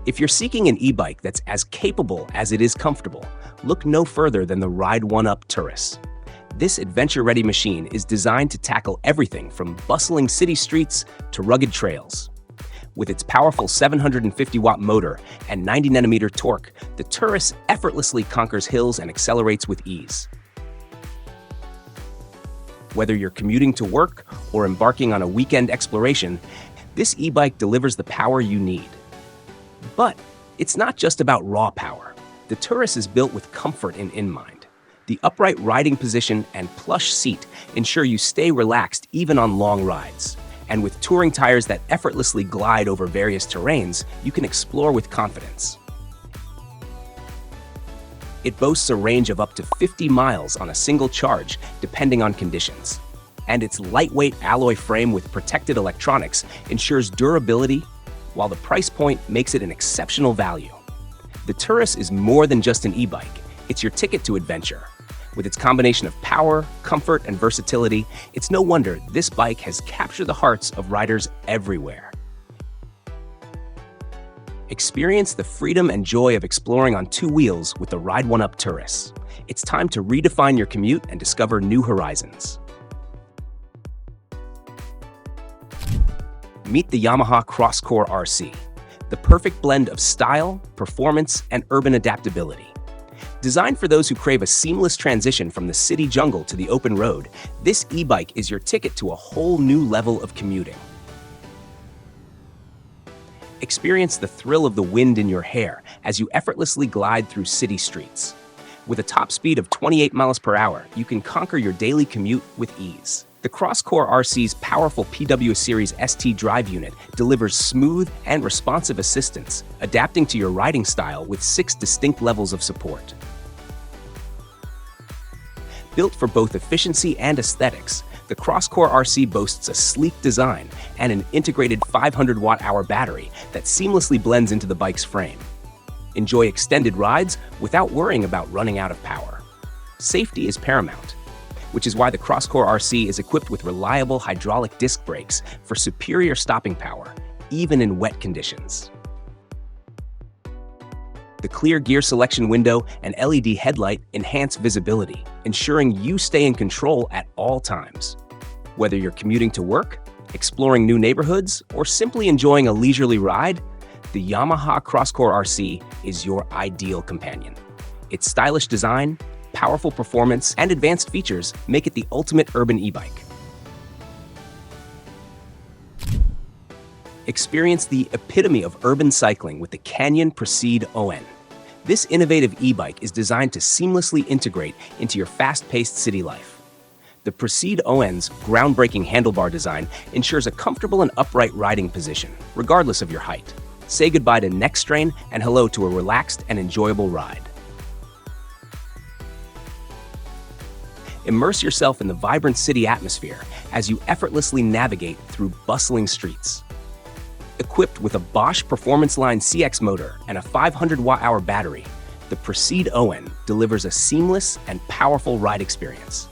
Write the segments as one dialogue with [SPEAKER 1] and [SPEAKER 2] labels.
[SPEAKER 1] If you're seeking an e-bike that's as capable as it is comfortable, look no further than the Oneup Turus. This adventure-ready machine is designed to tackle everything from bustling city streets to rugged trails. With its powerful 750-watt motor and 90-newton torque, the Turus effortlessly conquers hills and accelerates with ease. Whether you're commuting to work or embarking on a weekend exploration, this e-bike delivers the power you need. But it's not just about raw power. The Turus is built with comfort in mind. The upright riding position and plush seat ensure you stay relaxed even on long rides. And with touring tires that effortlessly glide over various terrains, you can explore with confidence. It boasts a range of up to 50 miles on a single charge, depending on conditions. And its lightweight alloy frame with protected electronics ensures durability, while the price point makes it an exceptional value. The Turus is more than just an e-bike, it's your ticket to adventure. With its combination of power, comfort, and versatility, it's no wonder this bike has captured the hearts of riders everywhere. Experience the freedom and joy of exploring on two wheels with the Oneup Turus. It's time to redefine your commute and discover new horizons. Meet the Yamaha Crosscore RC, the perfect blend of style, performance, and urban adaptability. Designed for those who crave a seamless transition from the city jungle to the open road, this e-bike is your ticket to a whole new level of commuting. Experience the thrill of the wind in your hair as you effortlessly glide through city streets. With a top speed of 28 miles per hour, you can conquer your daily commute with ease. The Crosscore RC's powerful PW Series ST drive unit delivers smooth and responsive assistance, adapting to your riding style with 6 distinct levels of support. Built for both efficiency and aesthetics, the Crosscore RC boasts a sleek design and an integrated 500-watt-hour battery that seamlessly blends into the bike's frame. Enjoy extended rides without worrying about running out of power. Safety is paramount, which is why the Crosscore RC is equipped with reliable hydraulic disc brakes for superior stopping power, even in wet conditions. The clear gear selection window and LED headlight enhance visibility, ensuring you stay in control at all times. Whether you're commuting to work, exploring new neighborhoods, or simply enjoying a leisurely ride, the Yamaha Crosscore RC is your ideal companion. Its stylish design, powerful performance, and advanced features make it the ultimate urban e-bike. Experience the epitome of urban cycling with the Canyon Proceed ON. This innovative e-bike is designed to seamlessly integrate into your fast-paced city life. The Proceed ON's groundbreaking handlebar design ensures a comfortable and upright riding position, regardless of your height. Say goodbye to neck strain and hello to a relaxed and enjoyable ride. Immerse yourself in the vibrant city atmosphere as you effortlessly navigate through bustling streets. Equipped with a Bosch Performance Line CX motor and a 500-watt-hour battery, the Proceed ON delivers a seamless and powerful ride experience.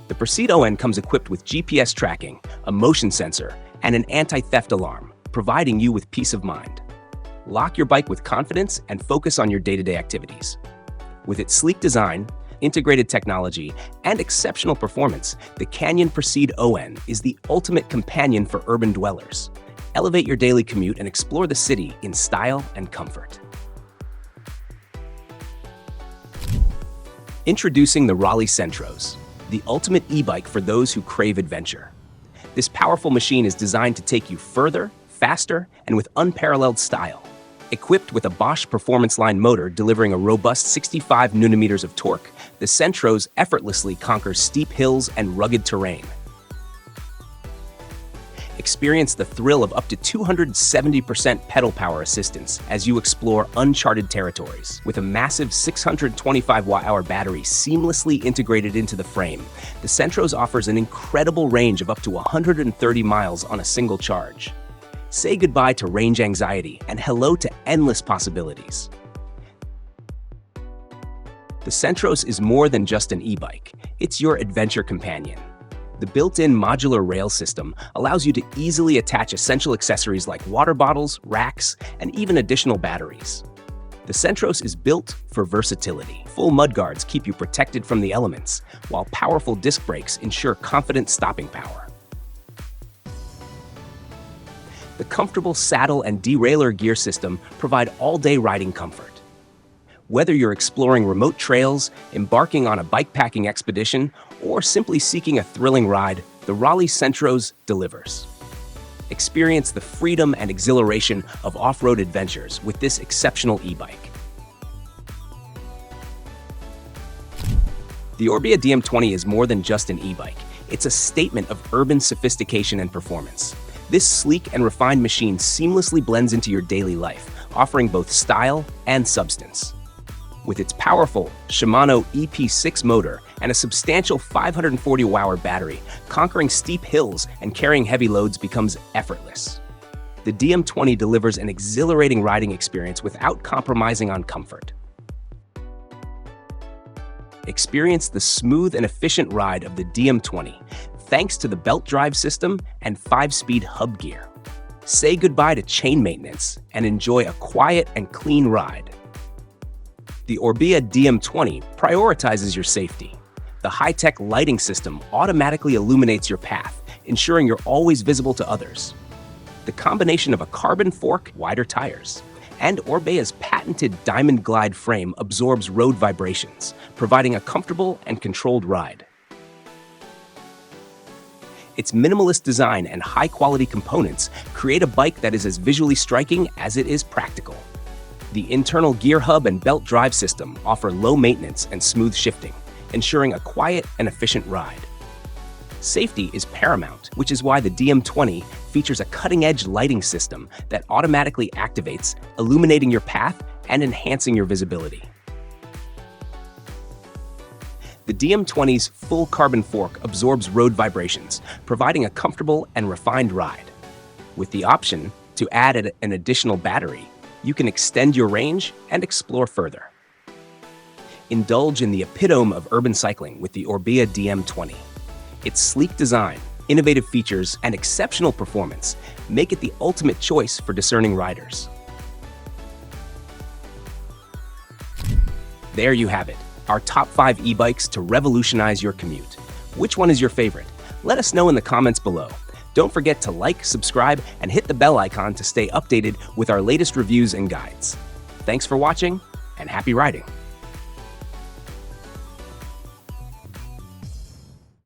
[SPEAKER 1] The Proceed ON comes equipped with GPS tracking, a motion sensor, and an anti-theft alarm, providing you with peace of mind. Lock your bike with confidence and focus on your day-to-day activities. With its sleek design, integrated technology, and exceptional performance, the Canyon Proceed ON is the ultimate companion for urban dwellers. Elevate your daily commute and explore the city in style and comfort. Introducing the Raleigh Centros, the ultimate e-bike for those who crave adventure. This powerful machine is designed to take you further, faster, and with unparalleled style. Equipped with a Bosch Performance Line motor delivering a robust 65 Nm of torque, the Centros effortlessly conquer steep hills and rugged terrain. Experience the thrill of up to 270% pedal power assistance as you explore uncharted territories. With a massive 625-watt-hour battery seamlessly integrated into the frame, the Centros offers an incredible range of up to 130 miles on a single charge. Say goodbye to range anxiety and hello to endless possibilities. The Centros is more than just an e-bike, it's your adventure companion. The built-in modular rail system allows you to easily attach essential accessories like water bottles, racks, and even additional batteries. The Centros is built for versatility. Full mudguards keep you protected from the elements, while powerful disc brakes ensure confident stopping power. The comfortable saddle and derailleur gear system provide all-day riding comfort. Whether you're exploring remote trails, embarking on a bikepacking expedition, or simply seeking a thrilling ride, the Raleigh Centros delivers. Experience the freedom and exhilaration of off-road adventures with this exceptional e-bike. The Orbi DM20 is more than just an e-bike. It's a statement of urban sophistication and performance. This sleek and refined machine seamlessly blends into your daily life, offering both style and substance. With its powerful Shimano EP6 motor and a substantial 540-hour battery, conquering steep hills and carrying heavy loads becomes effortless. The DM20 delivers an exhilarating riding experience without compromising on comfort. Experience the smooth and efficient ride of the DM20 thanks to the belt drive system and 5-speed hub gear. Say goodbye to chain maintenance and enjoy a quiet and clean ride. The Orbi DM20 prioritizes your safety. The high-tech lighting system automatically illuminates your path, ensuring you're always visible to others. The combination of a carbon fork, wider tires, and Orbi's patented Diamond Glide frame absorbs road vibrations, providing a comfortable and controlled ride. Its minimalist design and high-quality components create a bike that is as visually striking as it is practical. The internal gear hub and belt drive system offer low maintenance and smooth shifting, ensuring a quiet and efficient ride. Safety is paramount, which is why the DM20 features a cutting-edge lighting system that automatically activates, illuminating your path and enhancing your visibility. The DM20's full carbon fork absorbs road vibrations, providing a comfortable and refined ride. With the option to add an additional battery, you can extend your range and explore further. Indulge in the epitome of urban cycling with the Orbi DM20. Its sleek design, innovative features, and exceptional performance make it the ultimate choice for discerning riders. There you have it, our top 5 e-bikes to revolutionize your commute. Which one is your favorite? Let us know in the comments below. Don't forget to like, subscribe, and hit the bell icon to stay updated with our latest reviews and guides. Thanks for watching, and happy riding!